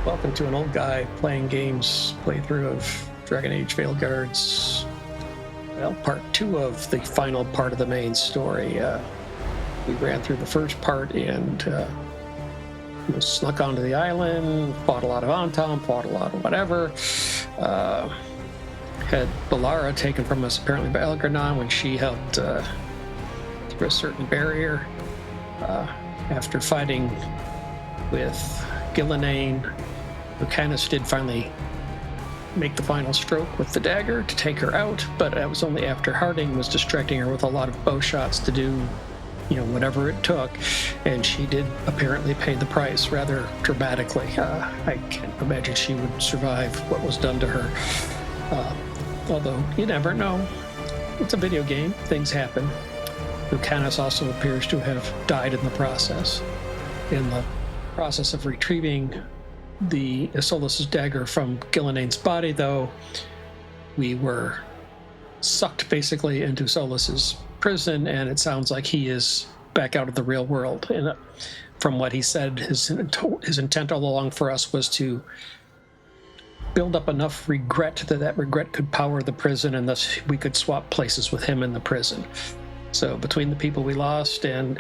Welcome to an old guy playing games playthrough of Dragon Age Veilguard's, well, part 2 of the final part of the main story. We ran through the first part and snuck onto the island, fought a lot of Antom, fought a lot of whatever. Had Bellara taken from us apparently by Elgar'nan when she helped through a certain barrier. After fighting with Gillenane, Lucanus did finally make the final stroke with the dagger to take her out, but that was only after Harding was distracting her with a lot of bow shots to do, whatever it took, and she did apparently pay the price rather dramatically. I can't imagine she would survive what was done to her. Although, you never know. It's a video game. Things happen. Lucanus also appears to have died in the process. In the process of retrieving the Solas' dagger from Gillenane's body, though, we were sucked basically into Solas' prison, and it sounds like he is back out of the real world. And from what he said, his intent all along for us was to build up enough regret that regret could power the prison, and thus we could swap places with him in the prison. So between the people we lost and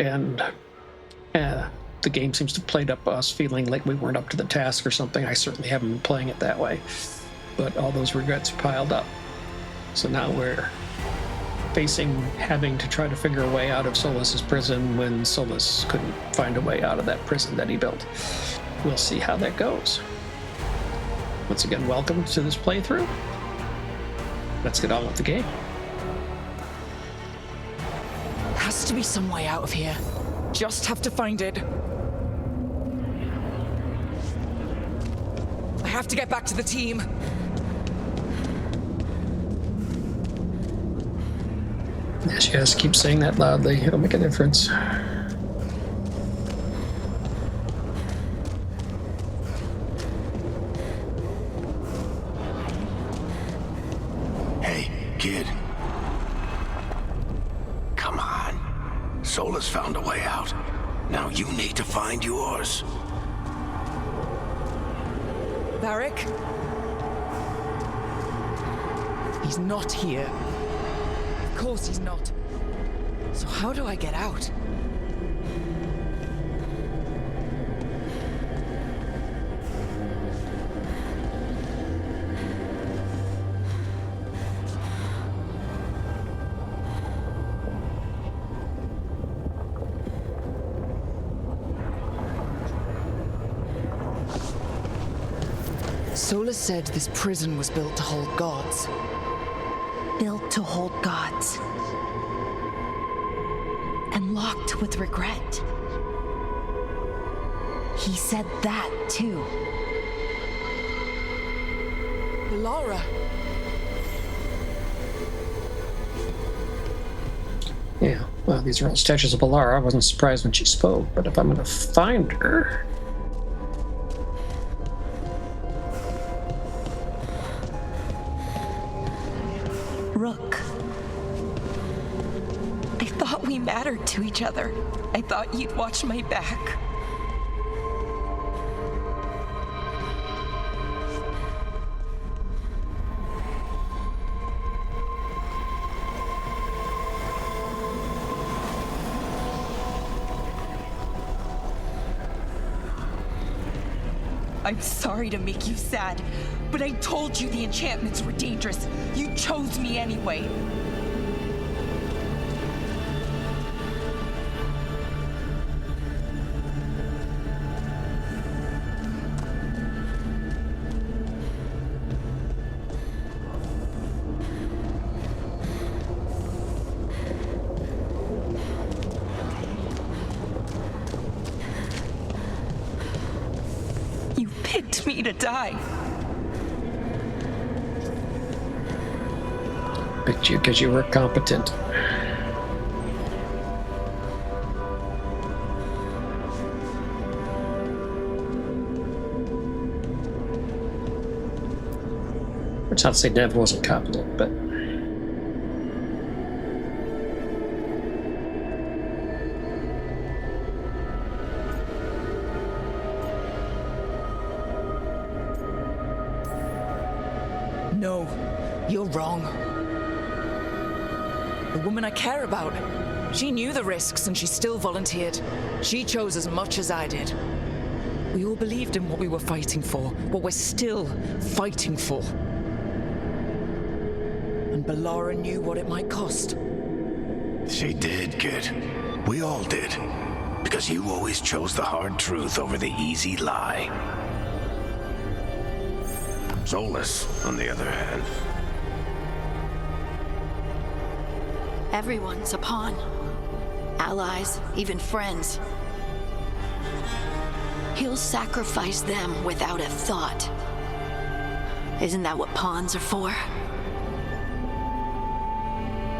the game seems to have played up us feeling like we weren't up to the task or something. I certainly haven't been playing it that way, but all those regrets piled up. So now we're facing having to try to figure a way out of Solas' prison when Solas couldn't find a way out of that prison that he built. We'll see how that goes. Once again, welcome to this playthrough. Let's get on with the game. Has to be some way out of here. Just have to find it. I have to get back to the team. Yeah, she has to keep saying that loudly. It'll make a difference. Hey, kid. Come on. Solas found a way out. Now you need to find yours. Varric? He's not here. Of course he's not. So how do I get out? Solas said this prison was built to hold gods. Built to hold gods. And locked with regret. He said that, too. Bellara. Yeah, well, these are all statues of Bellara. I wasn't surprised when she spoke, but if I'm going to find her... Rook. I thought we mattered to each other. I thought you'd watch my back. I'm sorry to make you sad, but I told you the enchantments were dangerous. You chose me anyway. You picked me to die. Picked you because you were competent. Which not to say Nev wasn't competent, but No, you're wrong. The woman I care about, she knew the risks and she still volunteered. She chose as much as I did. We all believed in what we were fighting for, what we're still fighting for. And Bellara knew what it might cost. She did, kid. We all did. Because you always chose the hard truth over the easy lie. Solas, on the other hand. Everyone's a pawn. Allies, even friends. He'll sacrifice them without a thought. Isn't that what pawns are for?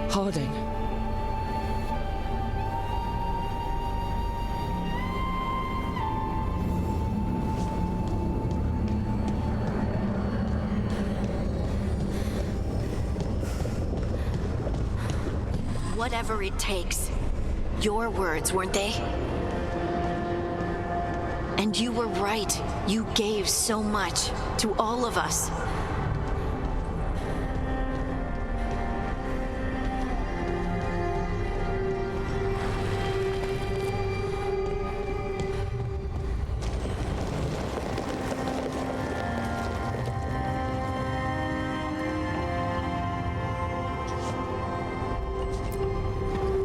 Harding. Whatever it takes. Your words, weren't they? And you were right. You gave so much to all of us.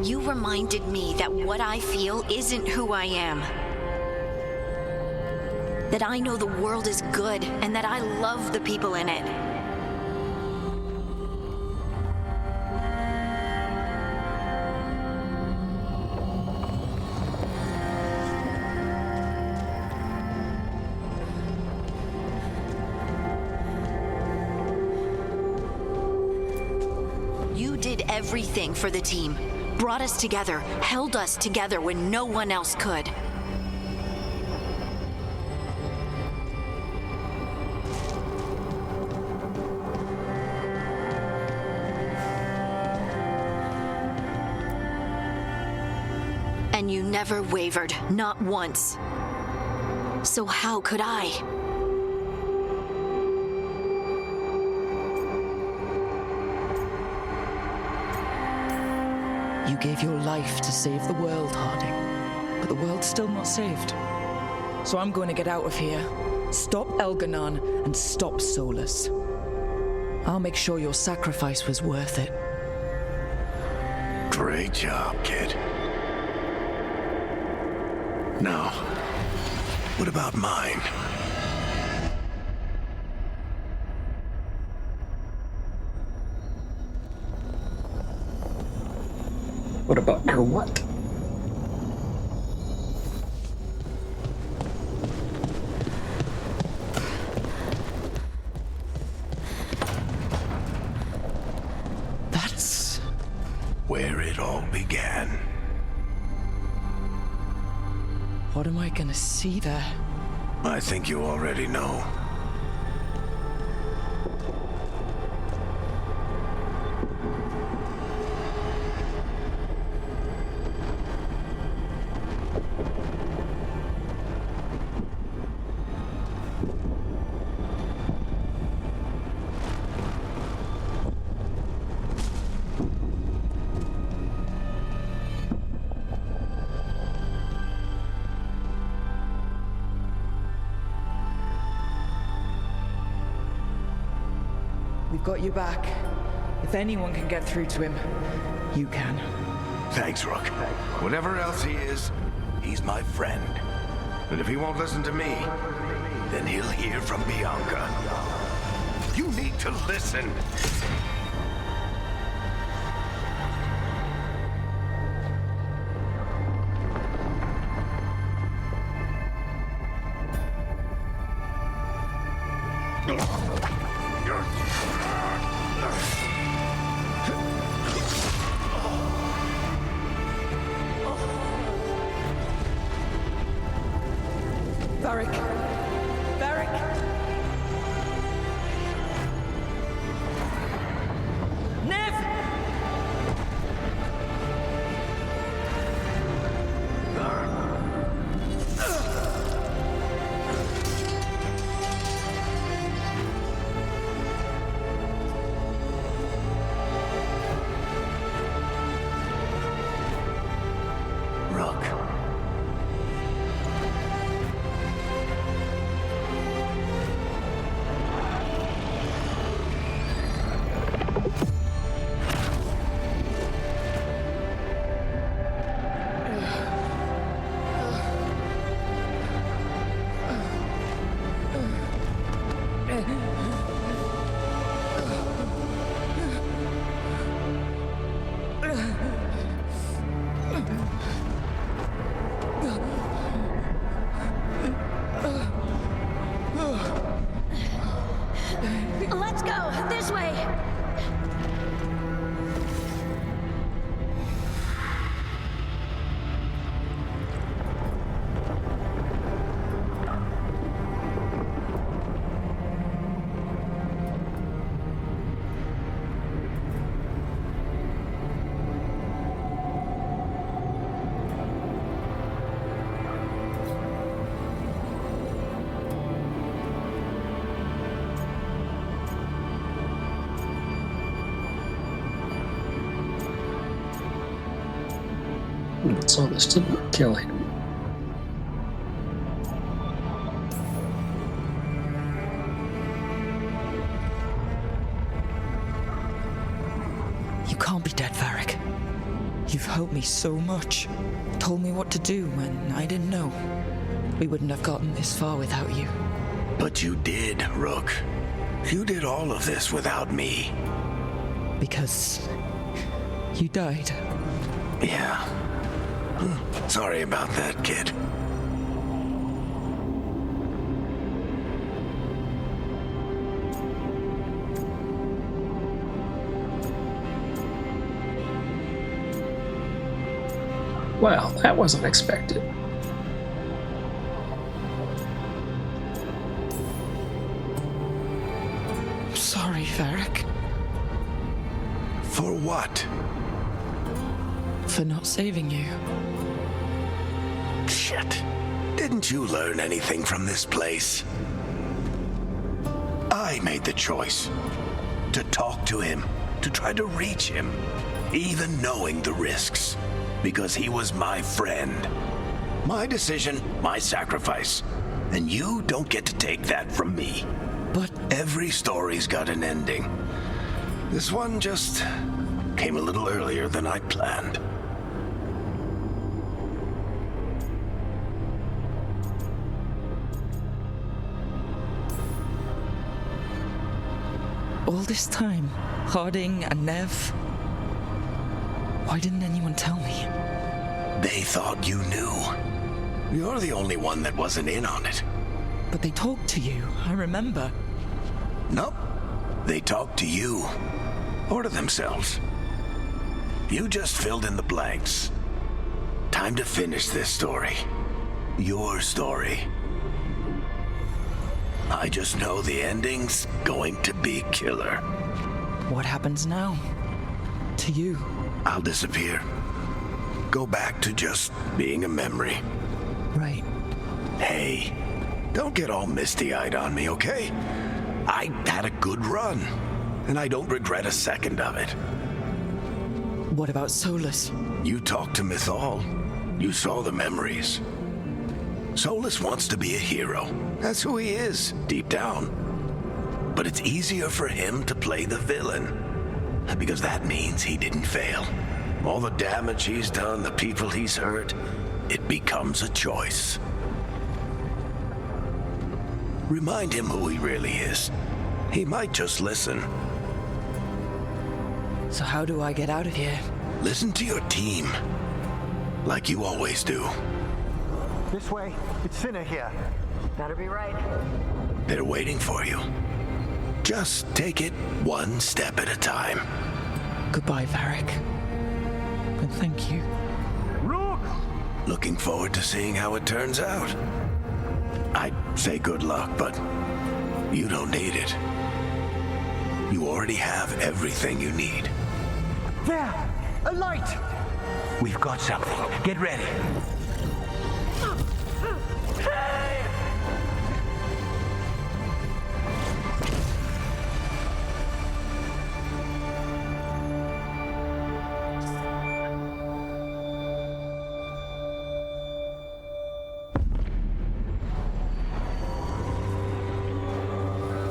You reminded me that what I feel isn't who I am. That I know the world is good and that I love the people in it. You did everything for the team. Brought us together, held us together when no one else could. And you never wavered, not once. So how could I? You gave your life to save the world, Harding. But the world's still not saved. So I'm going to get out of here. Stop Elgar'nan and stop Solas. I'll make sure your sacrifice was worth it. Great job, kid. Now, what about mine? What about your what? That's Where it all began. what am I gonna see there? I think you already know. We've got you back. If anyone can get through to him, you can. Thanks, Rook. Whatever else he is, he's my friend. And if he won't listen to me, then he'll hear from Bianca. You need to listen. Varric! Varric! Nev! Solas didn't kill him. You can't be dead, Varric. You've helped me so much. Told me what to do when I didn't know. We wouldn't have gotten this far without you. But you did, Rook. You did all of this without me. Because you died. Yeah. Sorry about that, kid. Well, that wasn't expected. Sorry, Varric. For what? For not saving you. Shit. Didn't you learn anything from this place? I made the choice to talk to him, to try to reach him, even knowing the risks, because he was my friend. My decision, my sacrifice, and you don't get to take that from me. But Every story's got an ending. This one just came a little earlier than I planned. all this time, Harding and Nev, why didn't anyone tell me? They thought you knew. You're the only one that wasn't in on it. But they talked to you, I remember. Nope. They talked to you. Or to themselves. You just filled in the blanks. Time to finish this story. Your story. I just know the ending's going to be killer. What happens now? To you? I'll disappear. Go back to just being a memory. Right. Hey, don't get all misty-eyed on me, okay? I had a good run, and I don't regret a second of it. What about Solas? You talked to Mythal. You saw the memories. Solas wants to be a hero. That's who he is, deep down. But it's easier for him to play the villain, because that means he didn't fail. All the damage he's done, the people he's hurt, it becomes a choice. Remind him who he really is. He might just listen. So how do I get out of here? Listen to your team, like you always do. This way. It's thinner here. Better be right. They're waiting for you. Just take it one step at a time. Goodbye, Varric. And thank you. Look! Looking forward to seeing how it turns out. I'd say good luck, but you don't need it. You already have everything you need. There! A light! We've got something. Get ready.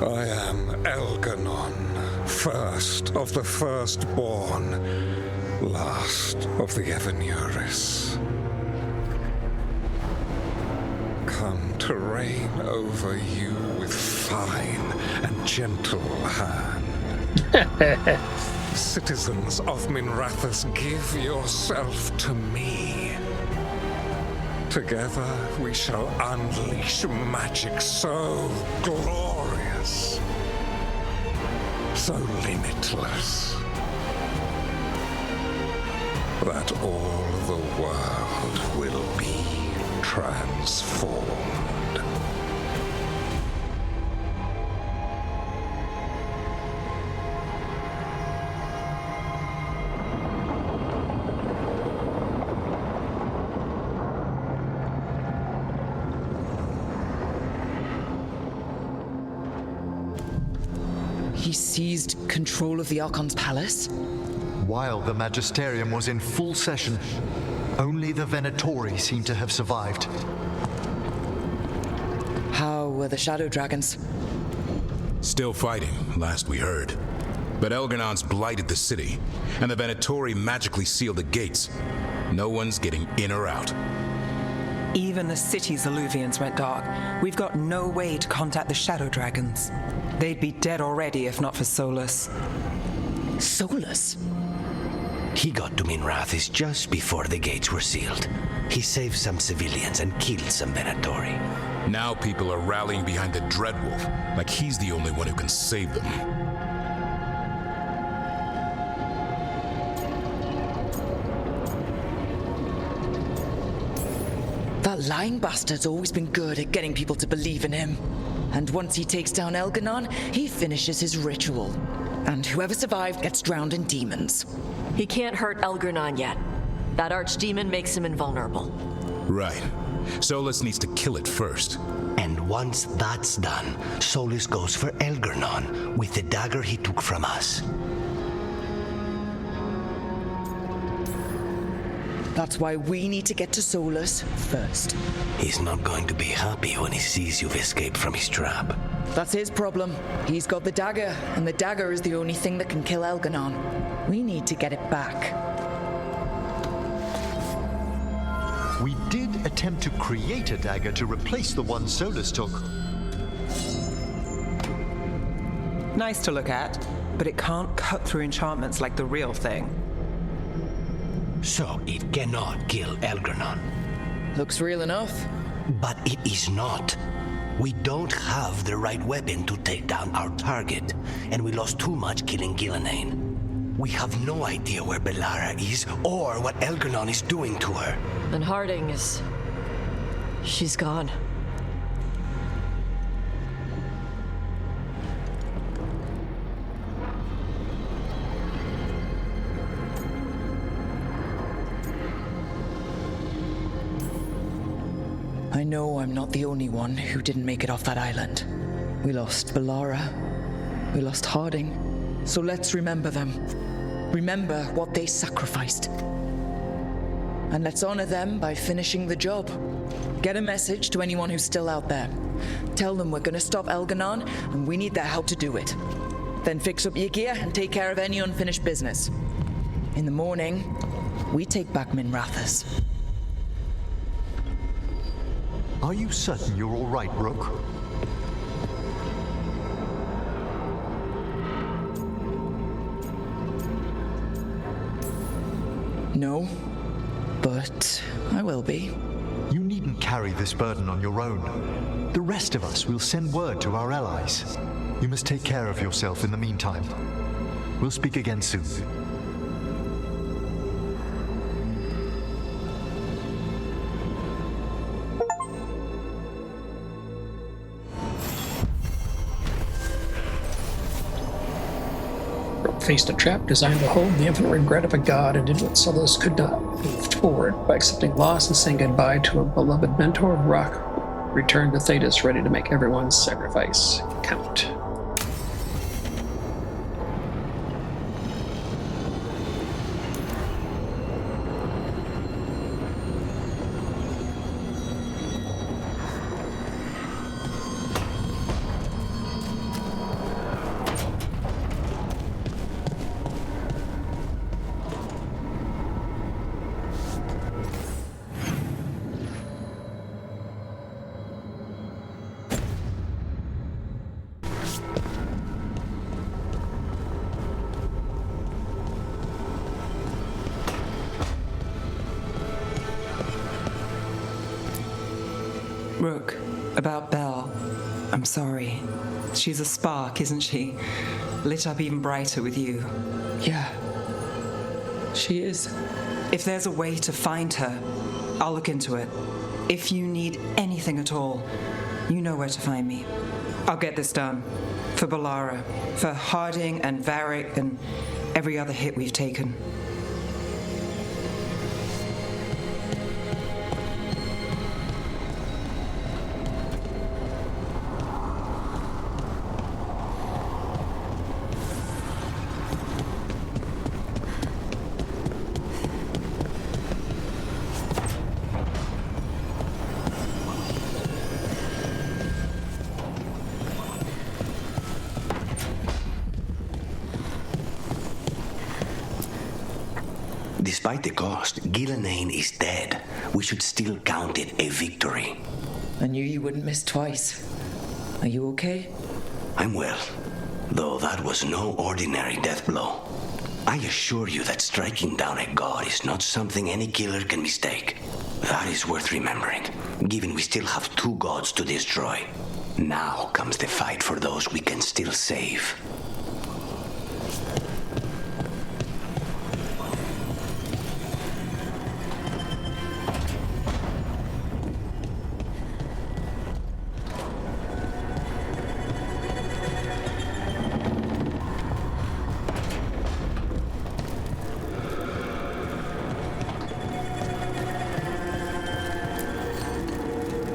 I am Elgar'nan, first of the firstborn, last of the Evanuris. Come to reign over you with fine and gentle hand. Citizens of Minrathous, give yourself to me. Together we shall unleash magic so glorious, so limitless, that all the world will be transformed. He seized control of the Archon's palace? While the Magisterium was in full session, Only the Venatori seem to have survived. How were the Shadow Dragons? Still fighting, last we heard. But Elgar'nan's blighted the city, and the Venatori magically sealed the gates. No one's getting in or out. Even the city's Alluvians went dark. We've got no way to contact the Shadow Dragons. They'd be dead already if not for Solas. Solas? He got to Minrathis just before the gates were sealed. He saved some civilians and killed some Venatori. Now people are rallying behind the Dreadwolf, like he's the only one who can save them. That lying bastard's always been good at getting people to believe in him. And once he takes down Elgar'nan, he finishes his ritual. And whoever survived gets drowned in demons. He can't hurt Elgar'nan yet. That archdemon makes him invulnerable. Right. Solas needs to kill it first. And once that's done, Solas goes for Elgar'nan with the dagger he took from us. That's why we need to get to Solas first. He's not going to be happy when he sees you've escaped from his trap. That's his problem. He's got the dagger, and the dagger is the only thing that can kill Elgar'nan. We need to get it back. We did attempt to create a dagger to replace the one Solas took. Nice to look at, but it can't cut through enchantments like the real thing. So it cannot kill Elgar'nan. Looks real enough. But it is not. We don't have the right weapon to take down our target, and we lost too much killing Gillenane. We have no idea where Bellara is or what Elgar'nan is doing to her. And Harding is... she's gone. I know I'm not the only one who didn't make it off that island. We lost Bellara. We lost Harding. So let's remember them. Remember what they sacrificed. And let's honor them by finishing the job. Get a message to anyone who's still out there. Tell them we're gonna stop Elgar'nan, and we need their help to do it. Then fix up your gear and take care of any unfinished business. In the morning, we take back Minrathis. Are you certain you're all right, Rook? No, but I will be. You needn't carry this burden on your own. The rest of us will send word to our allies. You must take care of yourself in the meantime. We'll speak again soon. Faced a trap designed to hold the infinite regret of a god and did what Solas could not move forward. By accepting loss and saying goodbye to a beloved mentor, Rock returned to Thetis ready to make everyone's sacrifice count. Rook, about Belle. I'm sorry. She's a spark, isn't she? Lit up even brighter with you. Yeah, she is. If there's a way to find her, I'll look into it. If you need anything at all, you know where to find me. I'll get this done. For Bellara, for Harding and Varric and every other hit we've taken. Despite the cost, Gillenane is dead. We should still count it a victory. I knew you wouldn't miss twice. Are you okay? I'm well, though that was no ordinary death blow. I assure you that striking down a god is not something any killer can mistake. That is worth remembering, given we still have 2 gods to destroy. Now comes the fight for those we can still save.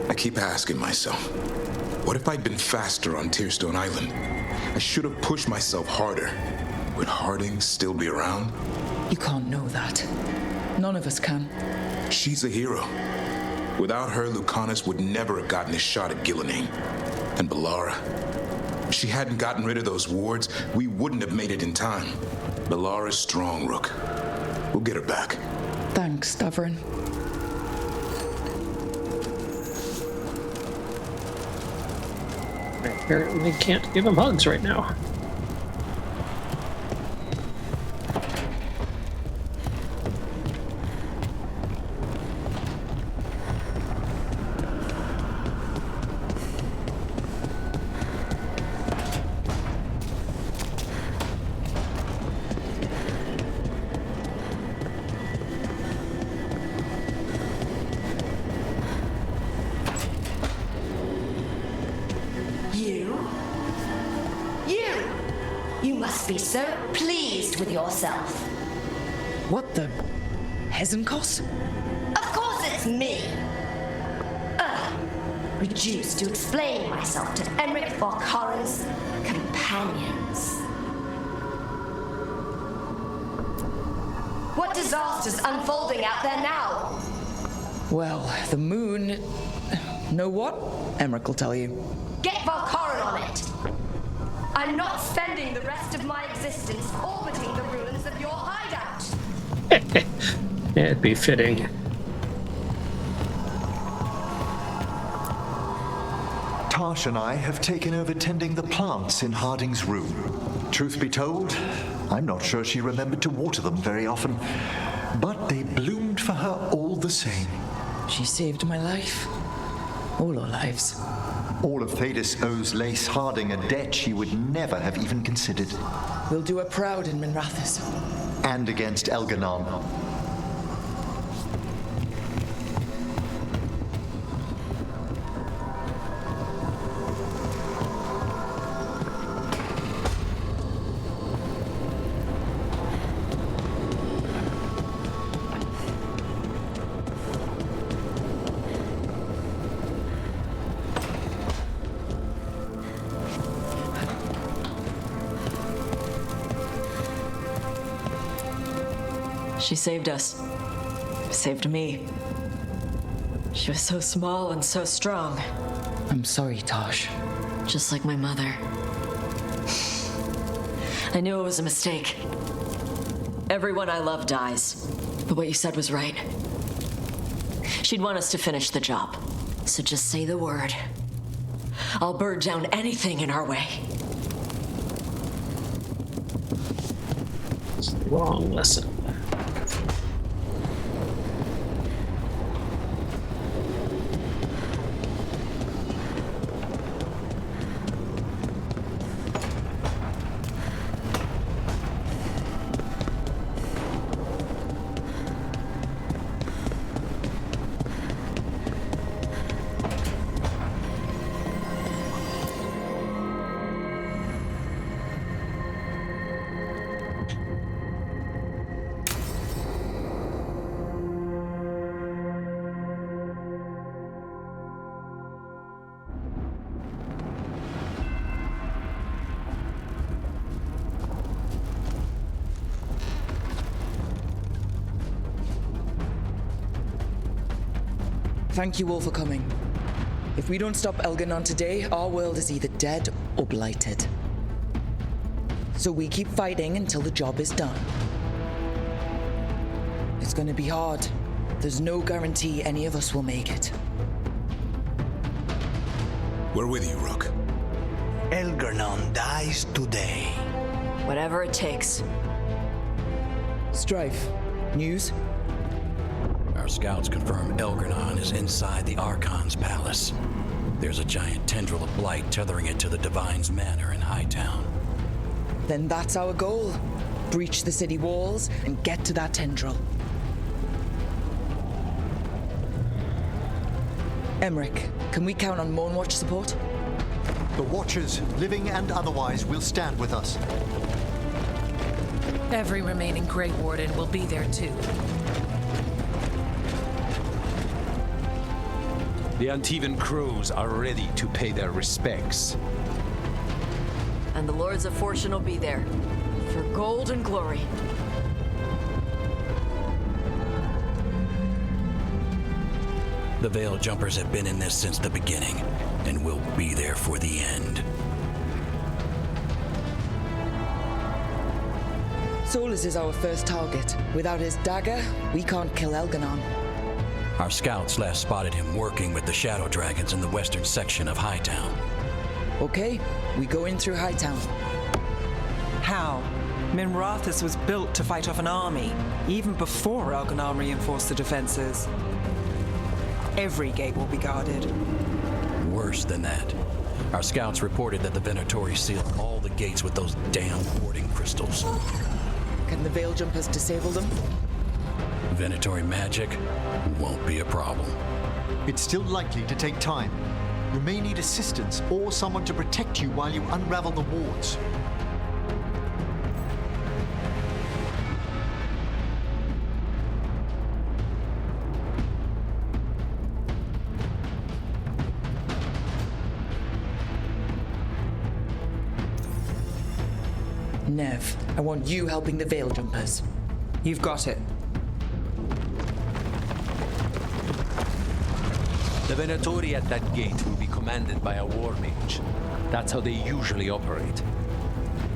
I keep asking myself, what if I'd been faster on Tearstone Island? I should have pushed myself harder. Would Harding still be around? You can't know that. None of us can. She's a hero. Without her, Lucanus would never have gotten a shot at Gillenane. And Bellara. If she hadn't gotten rid of those wards, we wouldn't have made it in time. Bellara's strong, Rook. We'll get her back. Thanks, Stavrin. I apparently can't give him hugs right now. You must be so pleased with yourself. What the? Hezenkos? Of course it's me! Reduced to explain myself to Emmerich Valkaren's companions. What disaster's unfolding out there now? Well, the moon... Know what? Emmerich will tell you. Get Valkaren on it! I'm not spending the rest of my existence orbiting the ruins of your hideout. It'd be fitting. Tash and I have taken over tending the plants in Harding's room. Truth be told, I'm not sure she remembered to water them very often, but they bloomed for her all the same. She saved my life. All our lives. All of Thedas owes Lace Harding a debt she would never have even considered. We'll do her proud in Minrathous. And against Elgar'nan. She saved us. Saved me. She was so small and so strong. I'm sorry, Tash. Just like my mother. I knew it was a mistake. Everyone I love dies. But what you said was right. She'd want us to finish the job. So just say the word. I'll burn down anything in our way. It's the wrong lesson. Thank you all for coming. If we don't stop Elgar'nan today, our world is either dead or blighted. So we keep fighting until the job is done. It's gonna be hard. There's no guarantee any of us will make it. We're with you, Rook. Elgar'nan dies today. Whatever it takes. Strife, news? Our scouts confirm Elgar'nan is inside the Archon's palace. There's a giant tendril of blight tethering it to the Divine's manor in Hightown. Then that's our goal. Breach the city walls and get to that tendril. Emmerich, can we count on Moonwatch support? The Watchers, living and otherwise, will stand with us. Every remaining Grey Warden will be there too. The Antivan crews are ready to pay their respects. And the Lords of Fortune will be there. For gold and glory. The Veil Jumpers have been in this since the beginning, and will be there for the end. Solas is our first target. Without his dagger, we can't kill Elgar'nan. Our scouts last spotted him working with the Shadow Dragons in the western section of Hightown. Okay, we go in through Hightown. How? Minrathous was built to fight off an army, even before Elgar'nan reinforced the defenses. Every gate will be guarded. Worse than that. Our scouts reported that the Venatori sealed all the gates with those damn warding crystals. Can the Veil Jumpers disable them? Venatori magic won't be a problem. It's still likely to take time. You may need assistance or someone to protect you while you unravel the wards. Nev, I want you helping the Veil Jumpers. You've got it. The Venatori at that gate will be commanded by a war mage. That's how they usually operate.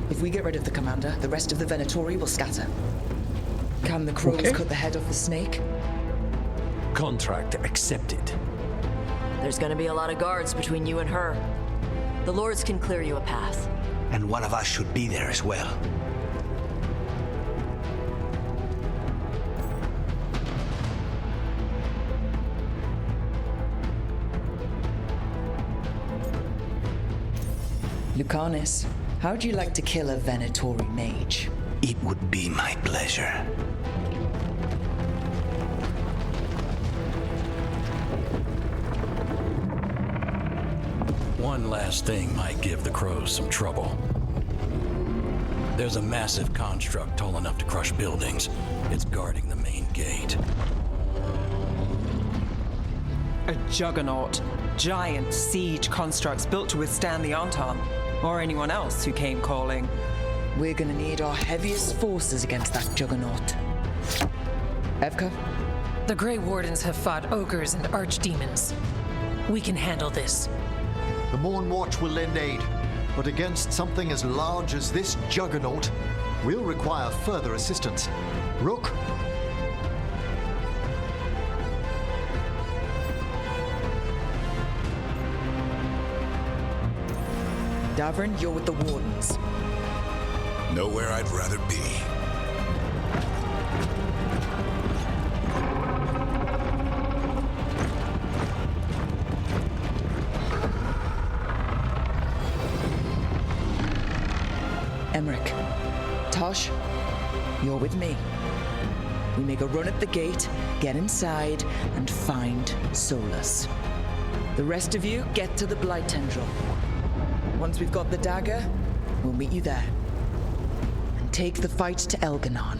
If we get rid of the commander, the rest of the Venatori will scatter. Can the crows cut the head off the snake? Contract accepted. There's gonna be a lot of guards between you and her. The Lords can clear you a path. And one of us should be there as well. Lucanus, how'd you like to kill a Venatori mage? It would be my pleasure. One last thing might give the crows some trouble. There's a massive construct tall enough to crush buildings. It's guarding the main gate. A juggernaut. Giant siege constructs built to withstand the Entente, or anyone else who came calling. We're gonna need our heaviest forces against that juggernaut. Evka? The Grey Wardens have fought ogres and archdemons. We can handle this. The Morn Watch will lend aid, but against something as large as this juggernaut, we'll require further assistance. Rook? Davrin, you're with the Wardens. Nowhere I'd rather be. Emmerich, Tosh, you're with me. We make a run at the gate, get inside, and find Solas. The rest of you get to the blight tendril. Once we've got the dagger, we'll meet you there. And take the fight to Elgar'nan.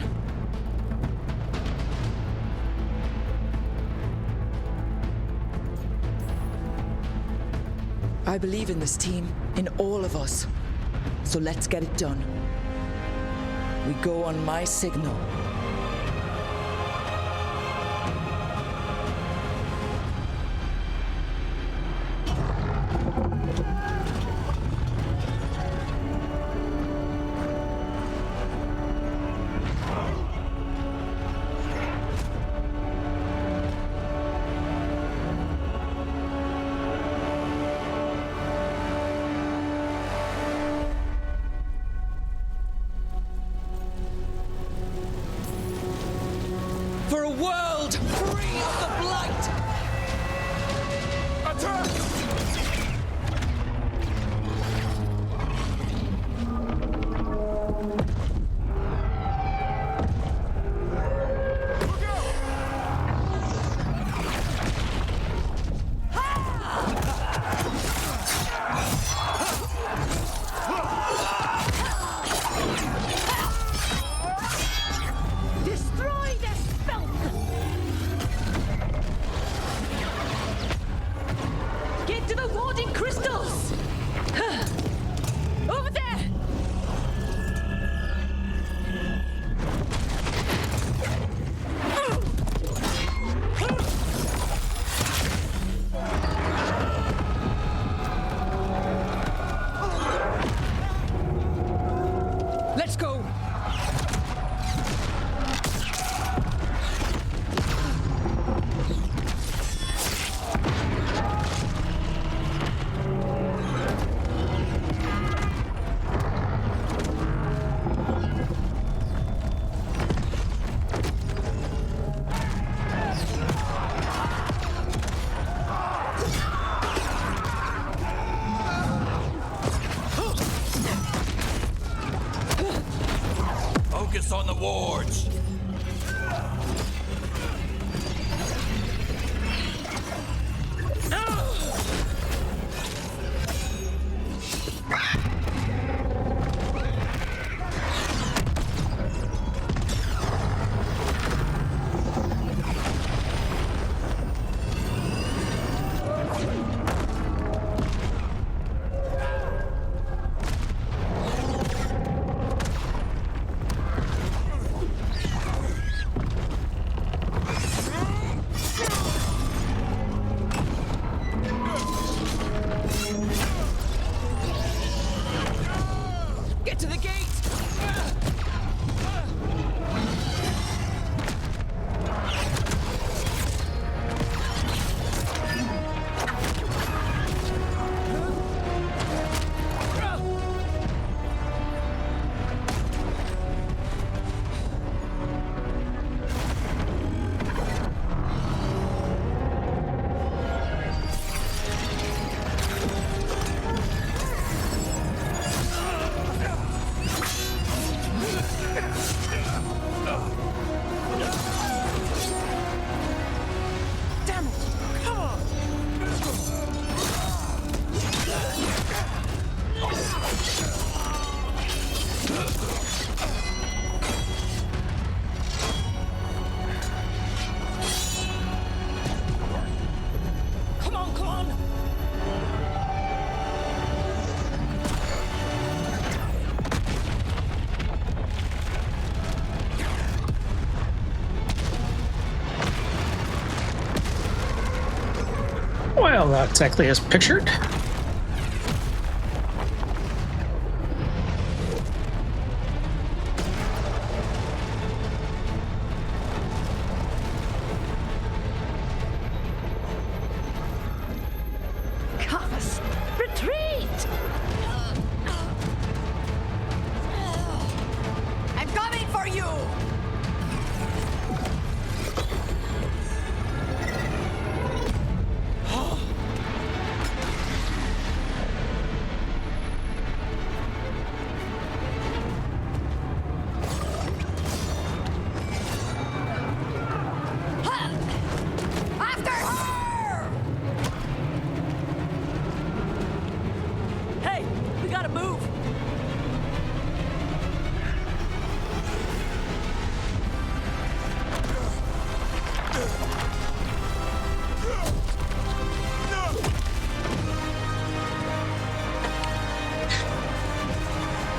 I believe in this team, in all of us. So let's get it done. We go on my signal. a world free of the blight! Attack! Focus on the wards. Well, not exactly as pictured. Covers, retreat! I'm coming for you!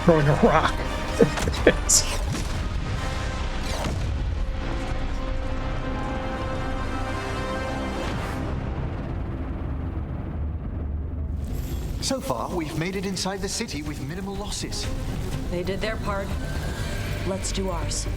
Throwing a rock. So far, we've made it inside the city with minimal losses. They did their part. Let's do ours.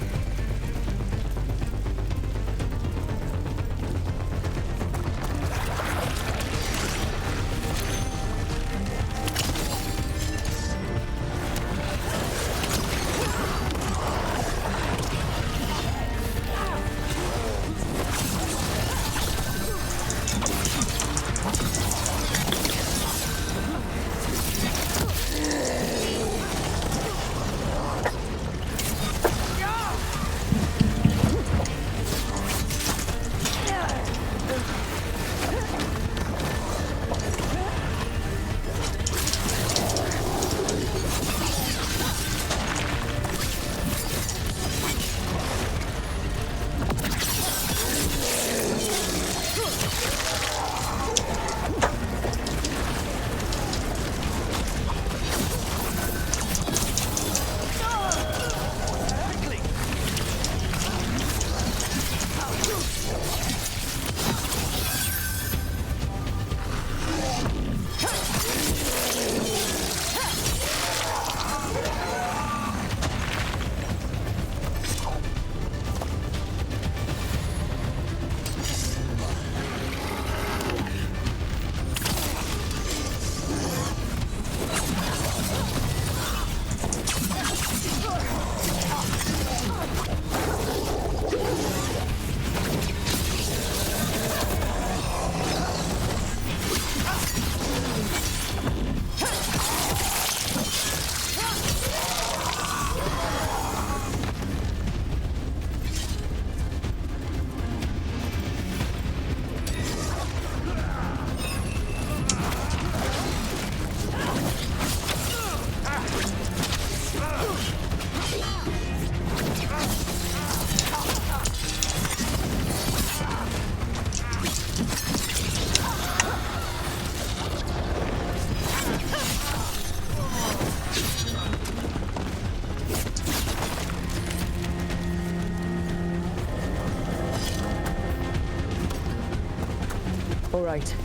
All right,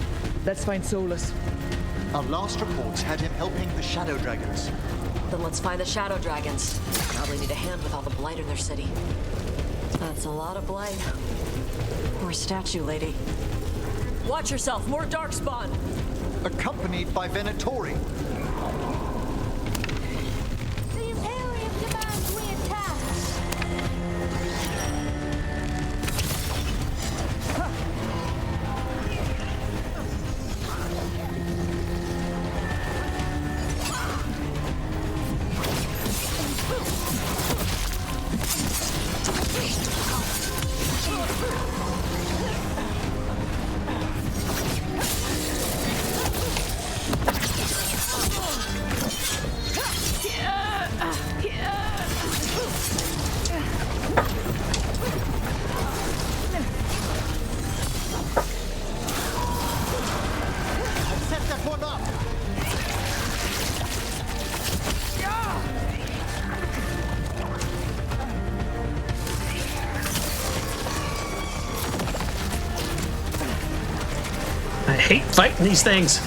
let's find Solas. Our last reports had him helping the Shadow Dragons. Then let's find the Shadow Dragons. Probably need a hand with all the blight in their city. That's a lot of blight. Poor statue lady. Watch yourself, more darkspawn! Accompanied by Venatori. The Imperium demands we attack. I hate fighting these things.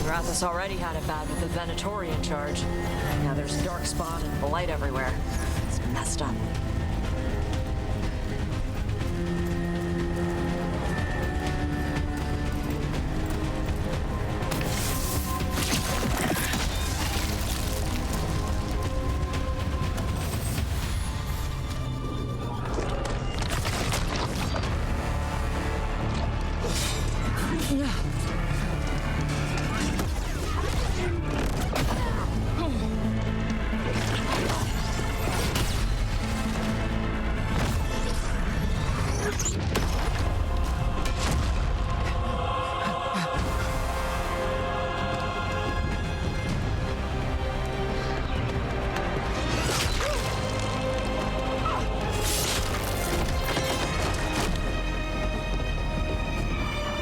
Rathus already had it bad with the Venatori in charge. Now there's darkspawn and blight everywhere. It's messed up.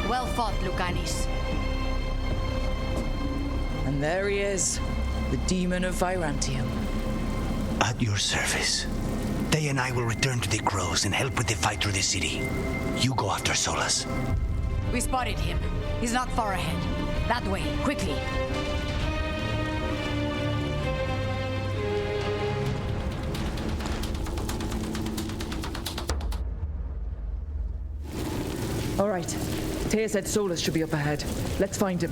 Well fought, Lucanis. And there he is, the demon of Virantium. At your service. They and I will return to the Crows and help with the fight through the city. You go after Solas. We spotted him. He's not far ahead. That way, quickly. All right, Taya said Solas should be up ahead. Let's find him.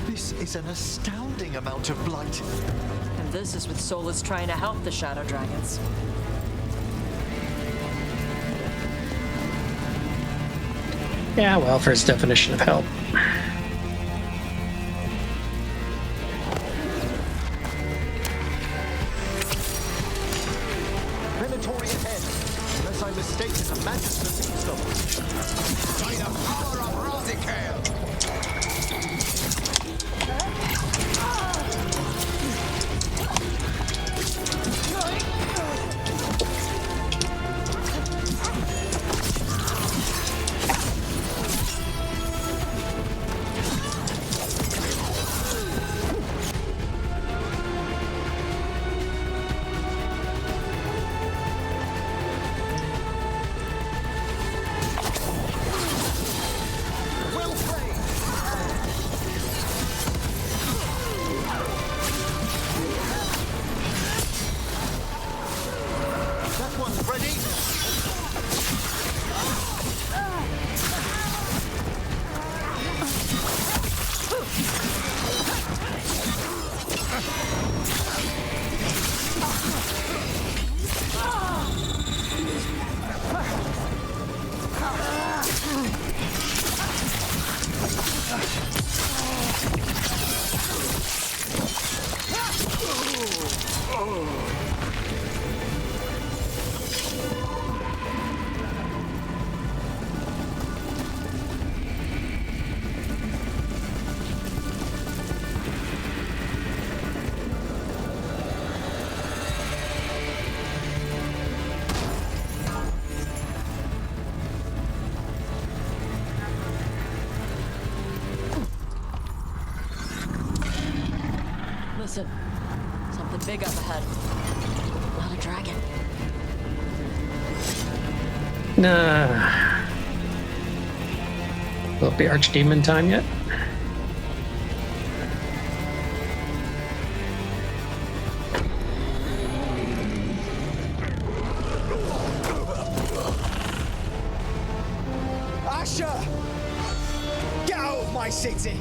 This is an astounding amount of blight. And this is with Solas trying to help the Shadow Dragons. Yeah, well, for its definition of help. Veilguard ahead, unless I'm mistaken, the Magister leads them. By the power of Rosicale! Listen, something big up ahead. Not a dragon. Nah. Will it be archdemon time yet? Asher! Get out of my city!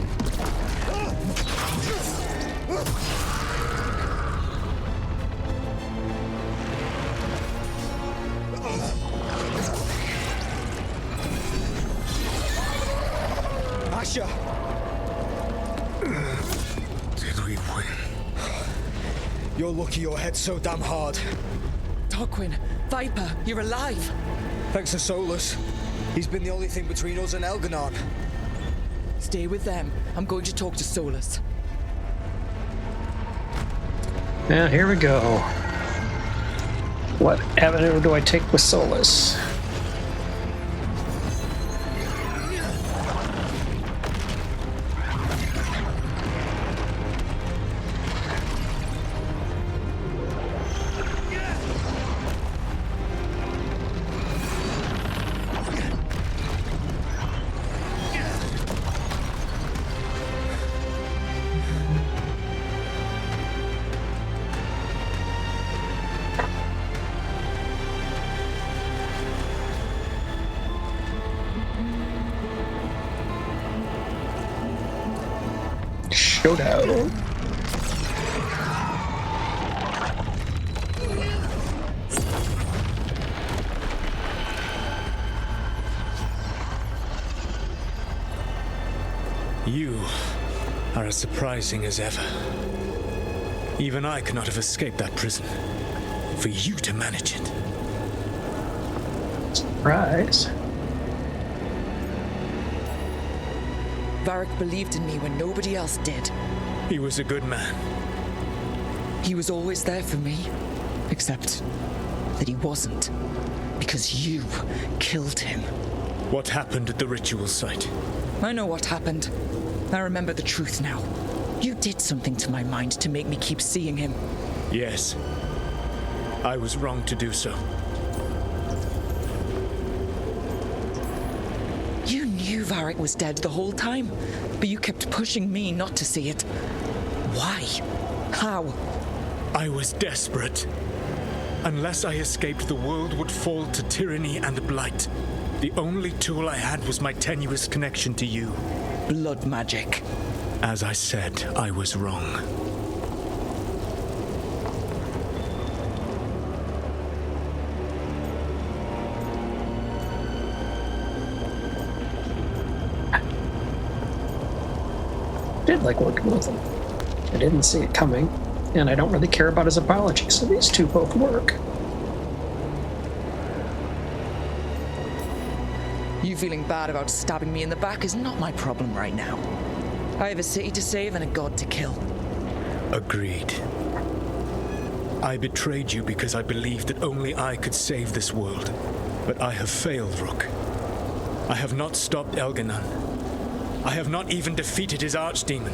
Asher! Did we win? You're lucky your head's so damn hard. Tarquin, Viper, you're alive! Thanks to Solas. He's been the only thing between us and Elgar'nan. Stay with them. I'm going to talk to Solas. Now, here we go. What avenue do I take with Solas? Showdown. You are as surprising as ever. Even I could not have escaped that prison. For you to manage it. Surprise. Varric believed in me when nobody else did. He was a good man. He was always there for me. Except that he wasn't. Because you killed him. What happened at the ritual site? I know what happened. I remember the truth now. You did something to my mind to make me keep seeing him. Yes. I was wrong to do so. You knew knew Varric was dead the whole time, but you kept pushing me not to see it. Why? How? I was desperate. Unless I escaped, the world would fall to tyranny and blight. The only tool I had was my tenuous connection to you. Blood magic. As I said, I was wrong. I did like working with him. I didn't see it coming, and I don't really care about his apology, so these two both work. You feeling bad about stabbing me in the back is not my problem right now. I have a city to save and a god to kill. Agreed. I betrayed you because I believed that only I could save this world. But I have failed, Rook. I have not stopped Elgar'nan. I have not even defeated his archdemon.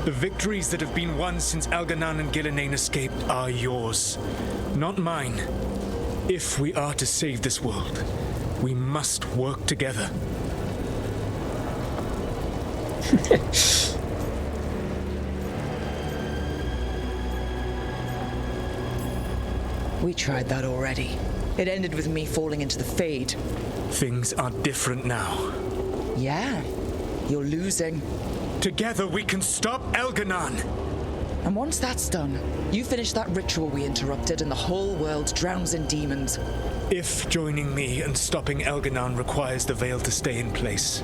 The victories that have been won since Elgar'nan and Gillenane escaped are yours, not mine. If we are to save this world, we must work together. We tried that already. It ended with me falling into the Fade. Things are different now. Yeah, you're losing. Together we can stop Elgar'nan! And once that's done, you finish that ritual we interrupted and the whole world drowns in demons. If joining me and stopping Elgar'nan requires the veil to stay in place,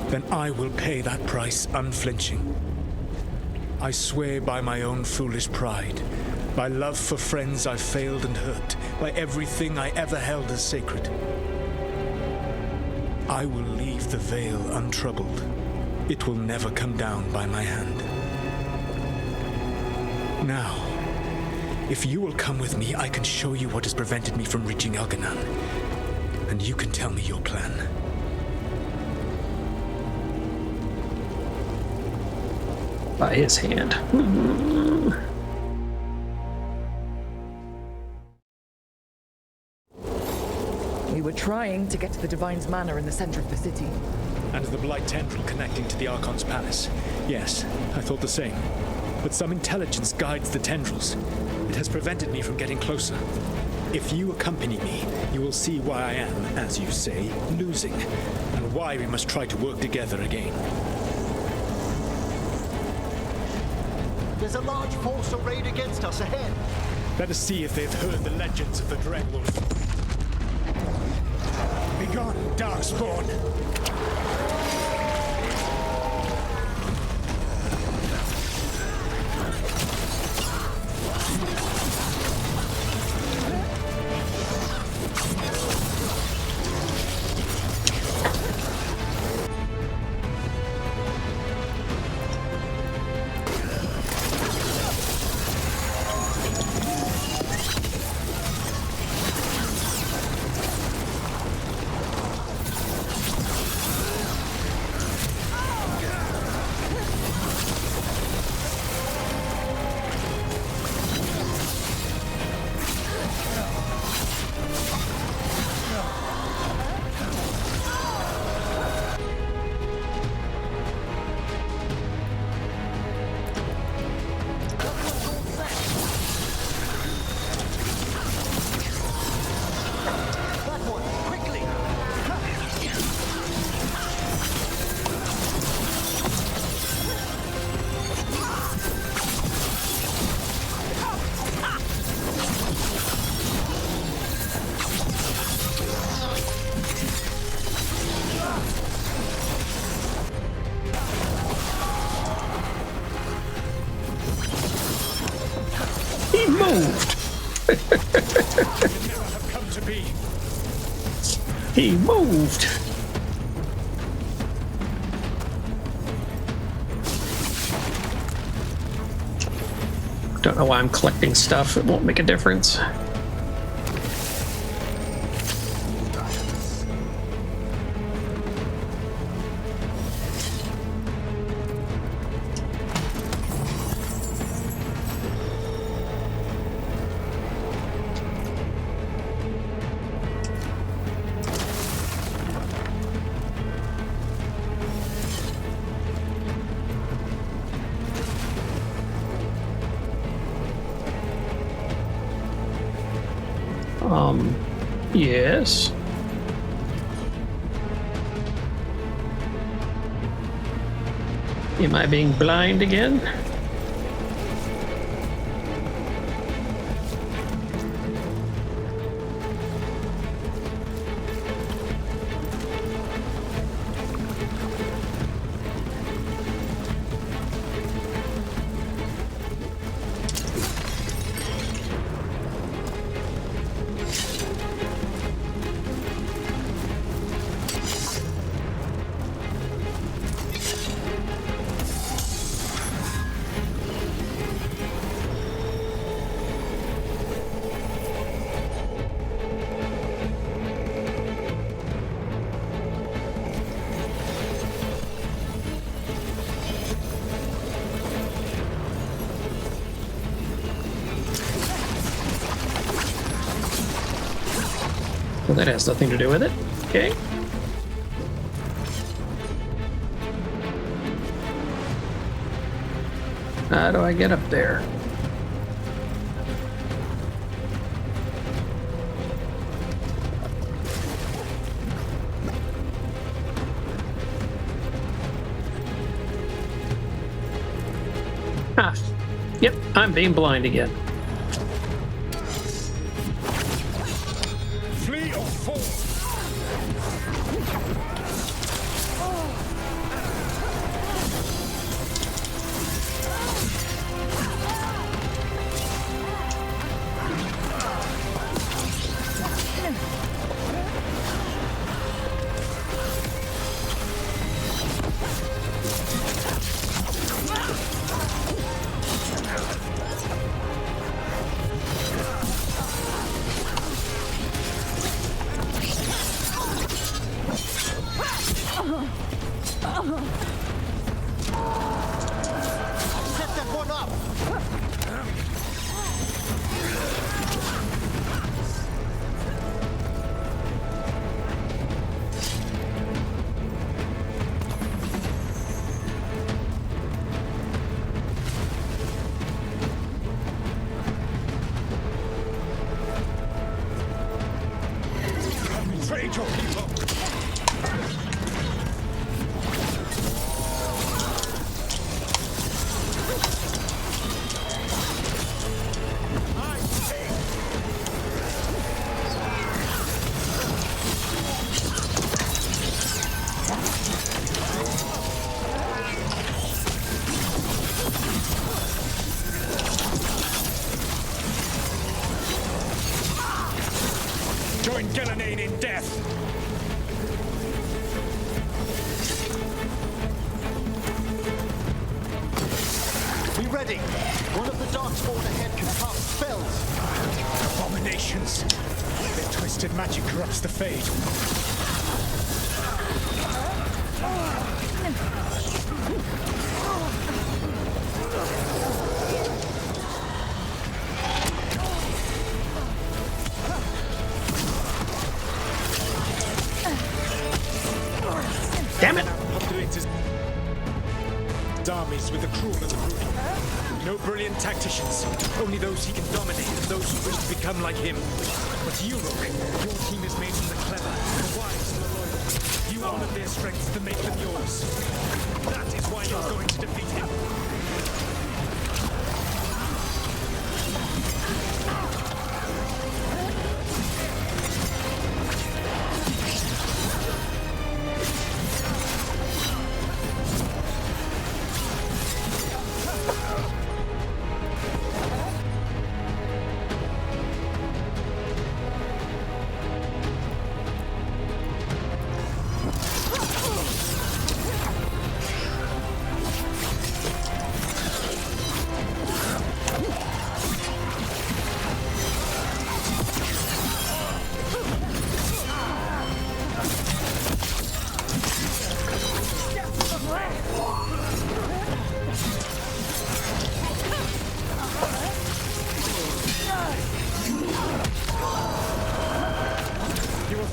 then I will pay that price unflinching. I swear by my own foolish pride, by love for friends I failed and hurt, by everything I ever held as sacred. I will leave the veil untroubled. It will never come down by my hand. Now, if you will come with me, I can show you what has prevented me from reaching Elgar'nan, and you can tell me your plan. By his hand. We were trying to get to the Divine's Manor in the center of the city. And the blight tendril connecting to the Archon's palace. Yes, I thought the same. But some intelligence guides the tendrils. It has prevented me from getting closer. If you accompany me, you will see why I am, as you say, losing, and why we must try to work together again. There's a large force arrayed against us ahead. Let us see if they've heard the legends of the Dreadwolf. Begone, Darkspawn! He moved. Don't know why I'm collecting stuff. It won't make a difference. Yes. Am I being blind again? Well, that has nothing to do with it. Okay. How do I get up there? Ah. Yep, I'm being blind again. Flee or fall. Set that one up! Trade your people. Join Elgar'nan in death. Be ready! One of the darkspawn ahead can cast spells! Abominations! Their twisted magic corrupts the Fade. Damn it! Populates his armies with the cruel and the brutal. No brilliant tacticians, only those he can dominate and those who wish to become like him. But you, Rook, your team is made from the clever, the wise, and the loyal. You honor their strengths to make them yours. That is why you're going to defeat him.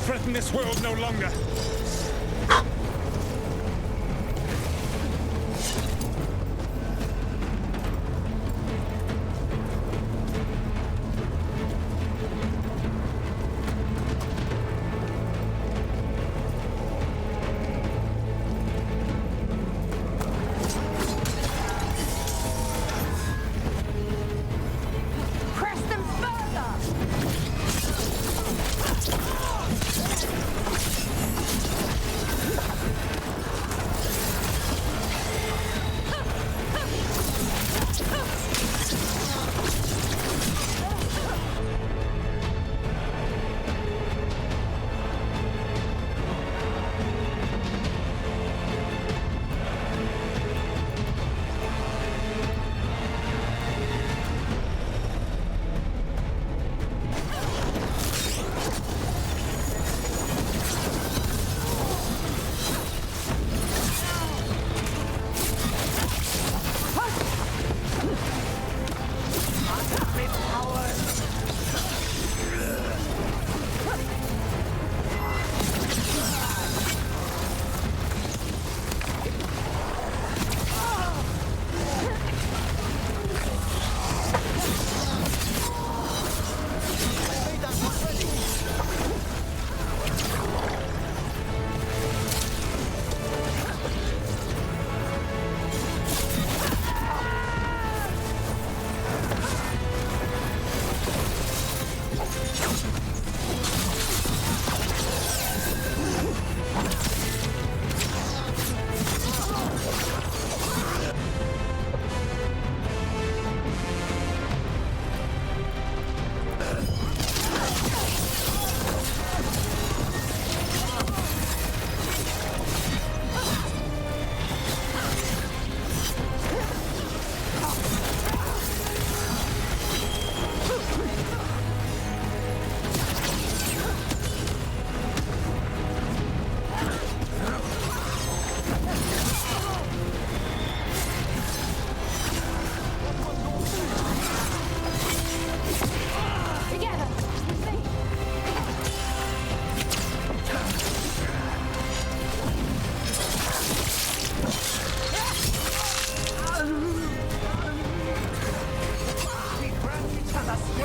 Threaten this world no longer.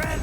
friend!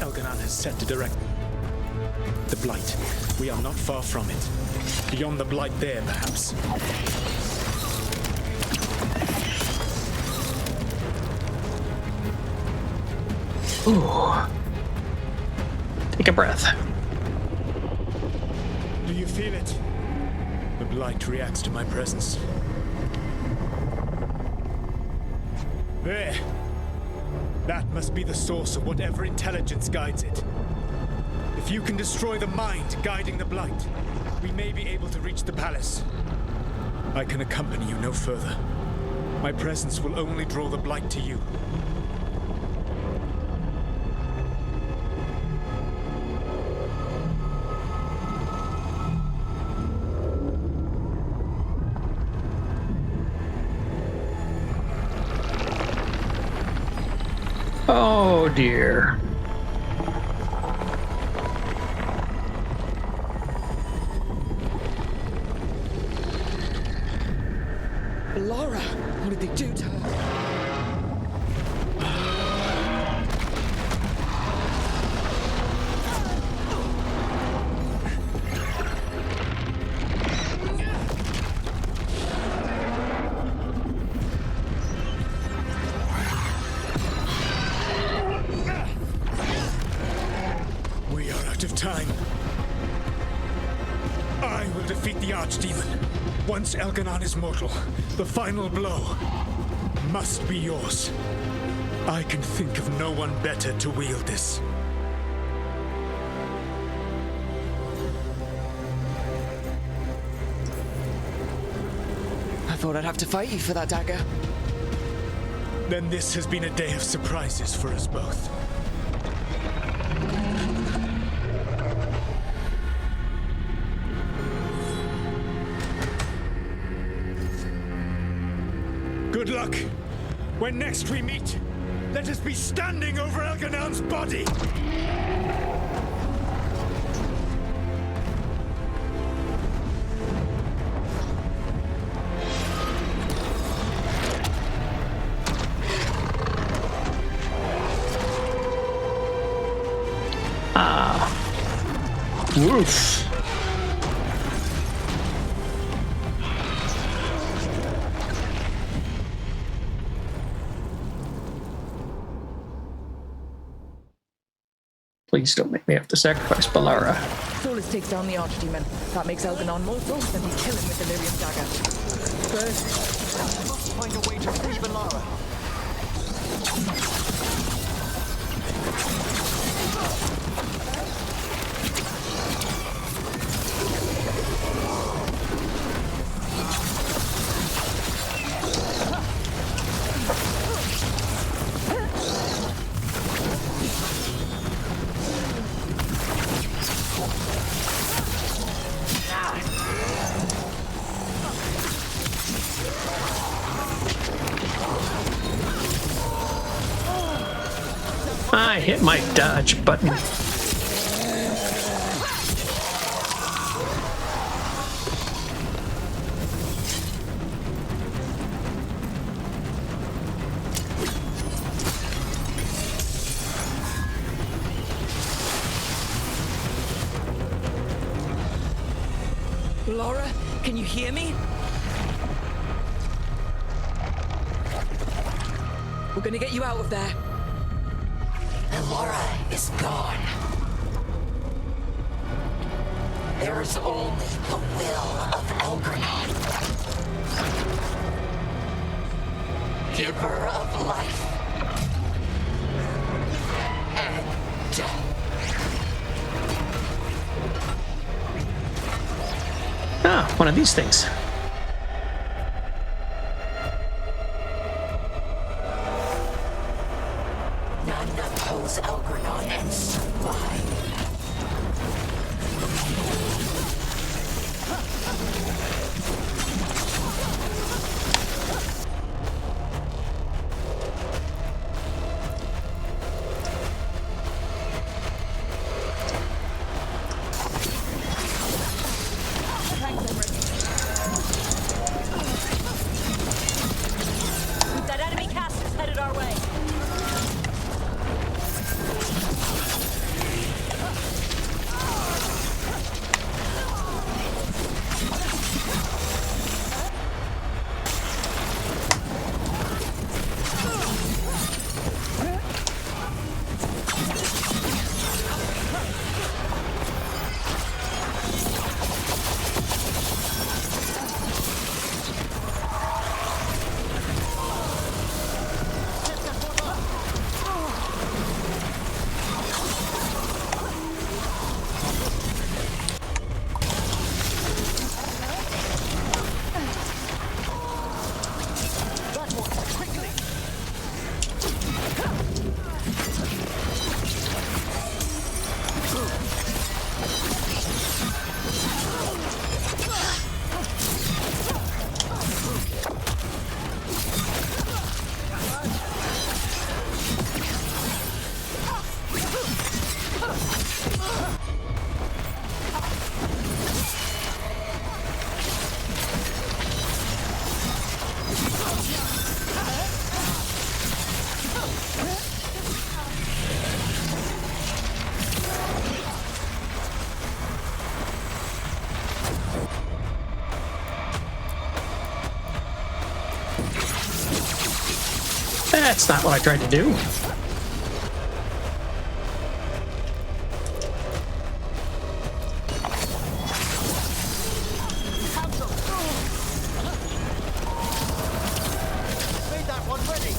Elgar'nan has set to direct the blight. We are not far from it. Beyond the blight there, perhaps. Ooh. Take a breath. Do you feel it? The blight reacts to my presence. There. That must be the source of whatever intelligence guides it. If you can destroy the mind guiding the blight, we may be able to reach the palace. I can accompany you no further. My presence will only draw the blight to you. Oh dear. Bellara, what did they do to her? Time. I will defeat the archdemon. Once Elgar'nan is mortal, the final blow must be yours. I can think of no one better to wield this. I thought I'd have to fight you for that dagger. Then this has been a day of surprises for us both. Good luck. When next we meet, let us be standing over Elgar'nan's body. Woof. Please don't make me have to sacrifice Bellara. Solas takes down the archdemon. That makes Elgar'nan mortal, then we kill him with the Lyrium dagger. First, I must find a way to free Bellara. I hit my dodge button. Bellara, can you hear me? We're gonna get you out of there. Bellara is gone. There is only the will of Elgar'nan, giver of life and death. Ah, one of these things. None oppose Elgar'nan and survive. That enemy caster's headed our way. That's not what I tried to do. Made that one ready.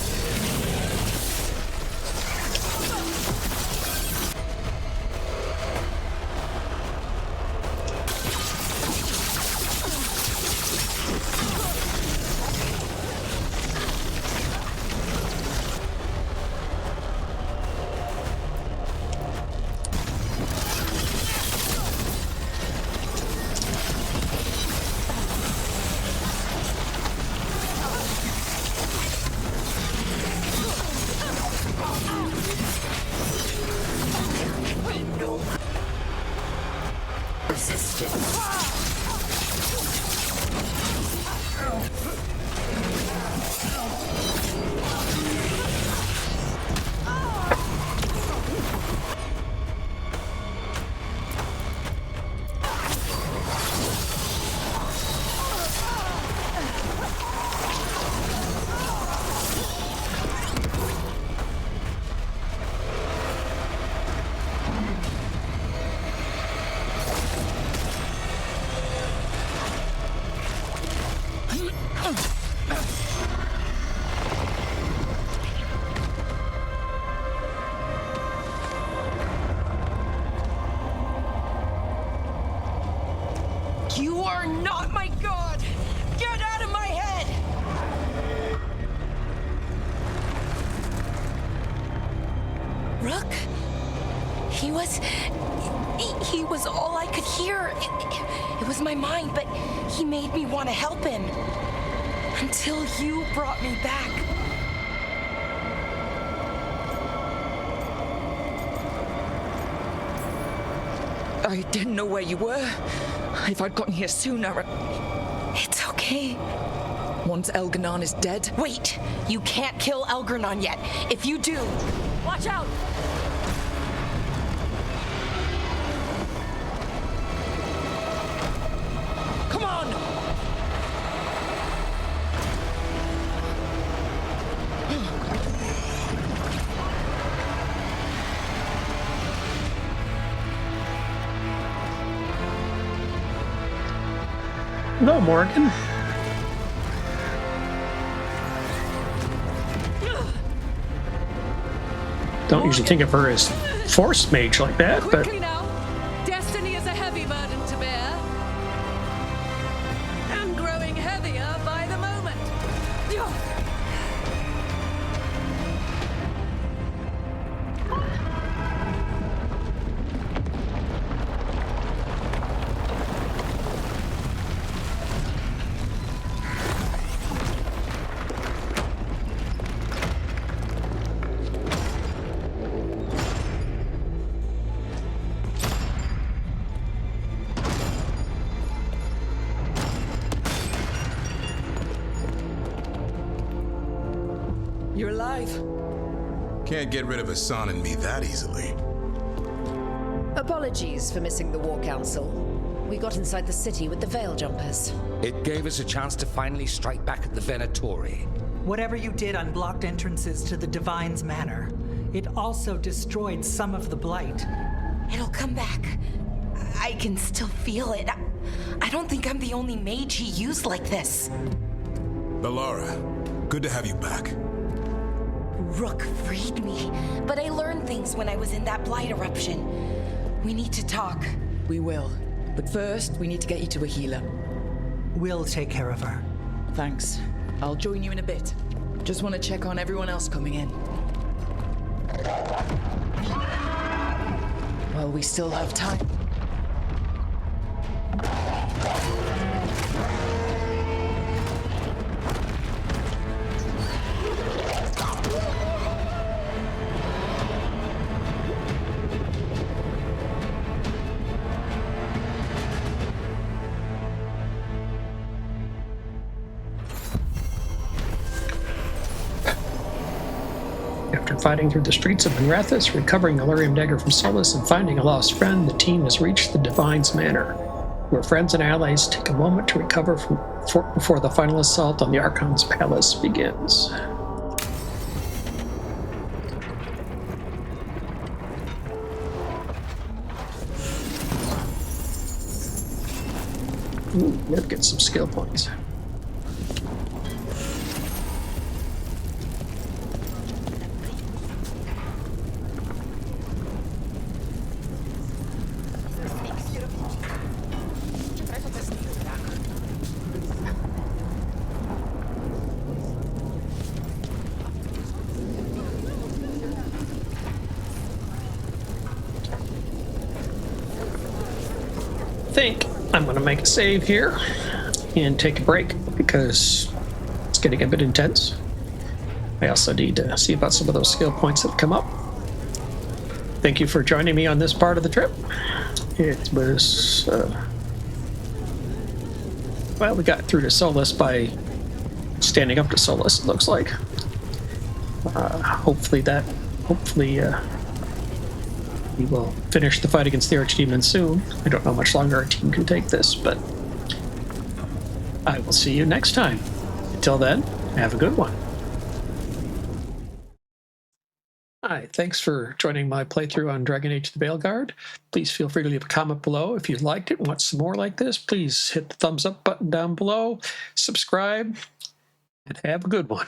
You are not my god! Get out of my head! Rook? He was all I could hear. It was my mind, but he made me want to help him. Until you brought me back. I didn't know where you were. If I'd gotten here sooner... It's okay. Once Elgar'nan is dead... Wait! You can't kill Elgar'nan yet. If you do... Watch out! Come on! Hello, Morrigan. Don't usually think of her as force mage like that, but Quickly now. Destiny is a heavy burden to bear. And growing heavier by the moment. You're alive. Can't get rid of Hassan and me that easily. Apologies for missing the War Council. We got inside the city with the Veil Jumpers. It gave us a chance to finally strike back at the Venatori. Whatever you did unblocked entrances to the Divine's Manor. It also destroyed some of the blight. It'll come back. I can still feel it. I don't think I'm the only mage he used like this. Bellara, good to have you back. Rook freed me, but I learned things when I was in that blight eruption. We need to talk. We will. But first, we need to get you to a healer. We'll take care of her. Thanks. I'll join you in a bit. Just want to check on everyone else coming in. Well, we still have time. after fighting through the streets of Minrathous, recovering the Lyrium dagger from Solas, and finding a lost friend, the team has reached the Divine's Manor, where friends and allies take a moment to recover before the final assault on the Archon's palace begins. Ooh, let's get some skill points. I'm going to make a save here and take a break because it's getting a bit intense. I also need to see about some of those skill points that have come up. Thank you for joining me on this part of the trip. It was, well, we got through to Solas by standing up to Solas, it looks like. Hopefully we will finish the fight against the archdemon soon. I don't know how much longer our team can take this, but I will see you next time. Until then, have a good one. Hi, thanks for joining my playthrough on Dragon Age the Veilguard. Please feel free to leave a comment below. If you liked it and want some more like this, please hit the thumbs up button down below, subscribe, and have a good one.